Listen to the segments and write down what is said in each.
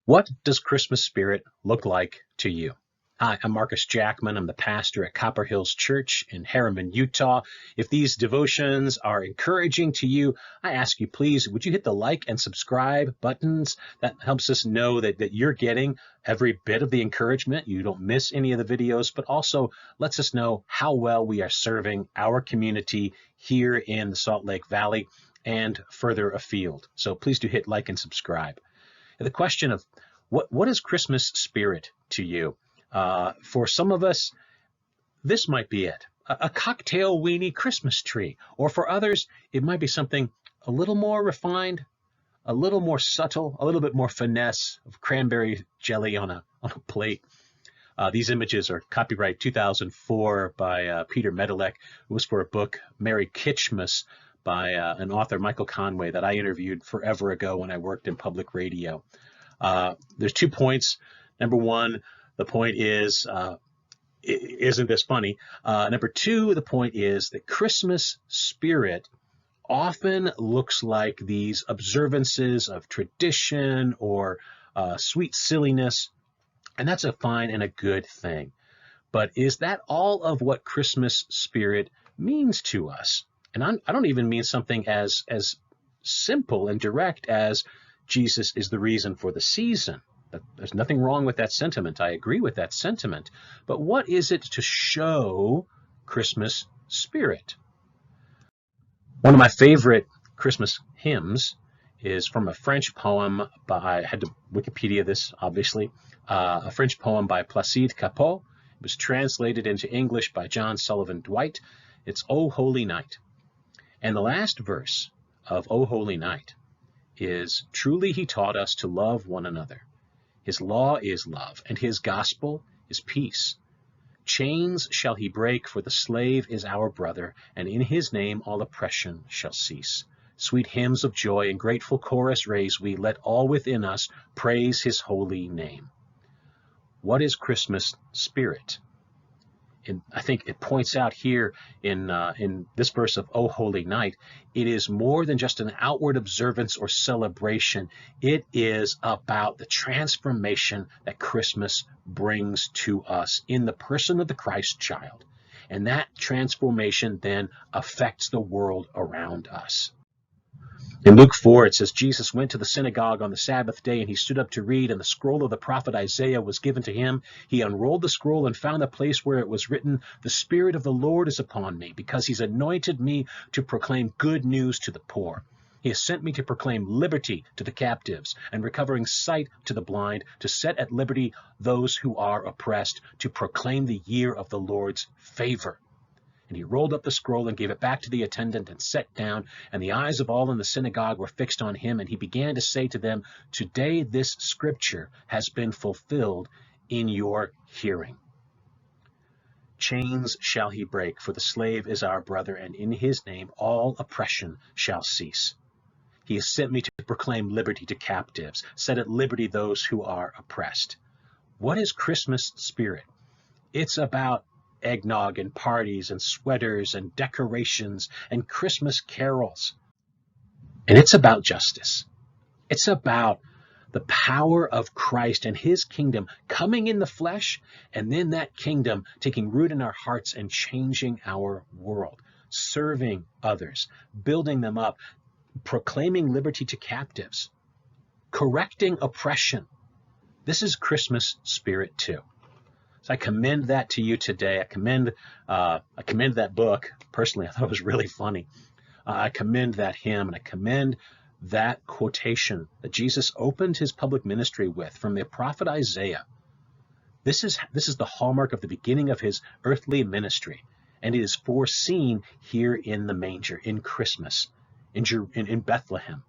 What does Christmas spirit look like to you? Hi, I'm Marcus Jackman. I'm the pastor at Copper Hills Church in Harriman, Utah. If these devotions are encouraging to you, I ask you, please, would you hit the like and subscribe buttons? That helps us know that you're getting every bit of the encouragement. You don't miss any of the videos, but also lets us know how well we are serving our community here in the Salt Lake Valley and further afield. So please do hit like and subscribe. The question of what is Christmas spirit to you? For some of us, this might be it, a cocktail weenie Christmas tree. Or for others, it might be something a little more refined, a little more subtle, a little bit more finesse of cranberry jelly on a plate. These images are copyright 2004 by Peter Medelek. It was for a book, Merry Kitschmas, by an author, Michael Conway, that I interviewed forever ago when I worked in public radio. There's 2 points. Number one, the point is, isn't this funny? Number two, the point is that Christmas spirit often looks like these observances of tradition or sweet silliness, and that's a fine and a good thing. But is that all of what Christmas spirit means to us? And I don't even mean something as simple and direct as Jesus is the reason for the season. There's nothing wrong with that sentiment. I agree with that sentiment. But what is it to show Christmas spirit? One of my favorite Christmas hymns is from a French poem by, I had to Wikipedia this, obviously, a French poem by Placide Cappeau. It was translated into English by John Sullivan Dwight. It's O Holy Night. And the last verse of O Holy Night is, truly he taught us to love one another. His law is love, and his gospel is peace. Chains shall he break, for the slave is our brother, and in his name all oppression shall cease. Sweet hymns of joy and grateful chorus raise we, let all within us praise his holy name. What is Christmas spirit? And I think it points out here in this verse of O Holy Night, it is more than just an outward observance or celebration. It is about the transformation that Christmas brings to us in the person of the Christ child. And that transformation then affects the world around us. In Luke 4, it says, Jesus went to the synagogue on the Sabbath day, and he stood up to read, and the scroll of the prophet Isaiah was given to him. He unrolled the scroll and found the place where it was written, the Spirit of the Lord is upon me, because he's anointed me to proclaim good news to the poor. He has sent me to proclaim liberty to the captives, and recovering sight to the blind, to set at liberty those who are oppressed, to proclaim the year of the Lord's favor. And he rolled up the scroll and gave it back to the attendant and sat down, and the eyes of all in the synagogue were fixed on him, and he began to say to them, today this scripture has been fulfilled in your hearing. Chains shall he break, for the slave is our brother, and in his name all oppression shall cease. He has sent me to proclaim liberty to captives, set at liberty those who are oppressed. What is Christmas spirit? It's about eggnog and parties and sweaters and decorations and Christmas carols. And it's about justice. It's about the power of Christ and his kingdom coming in the flesh, and then that kingdom taking root in our hearts and changing our world, serving others, building them up, proclaiming liberty to captives, correcting oppression. This is Christmas spirit too. So I commend that to you today. I commend that book. Personally, I thought it was really funny. I commend that hymn, and I commend that quotation that Jesus opened his public ministry with from the prophet Isaiah. This is the hallmark of the beginning of his earthly ministry, and it is foreseen here in the manger, in Christmas, in Bethlehem,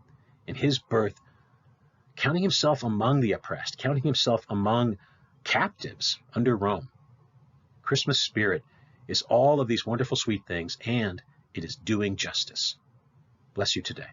in his birth, counting himself among the oppressed, counting himself among captives under Rome. Christmas spirit is all of these wonderful, sweet things, and it is doing justice. Bless you today.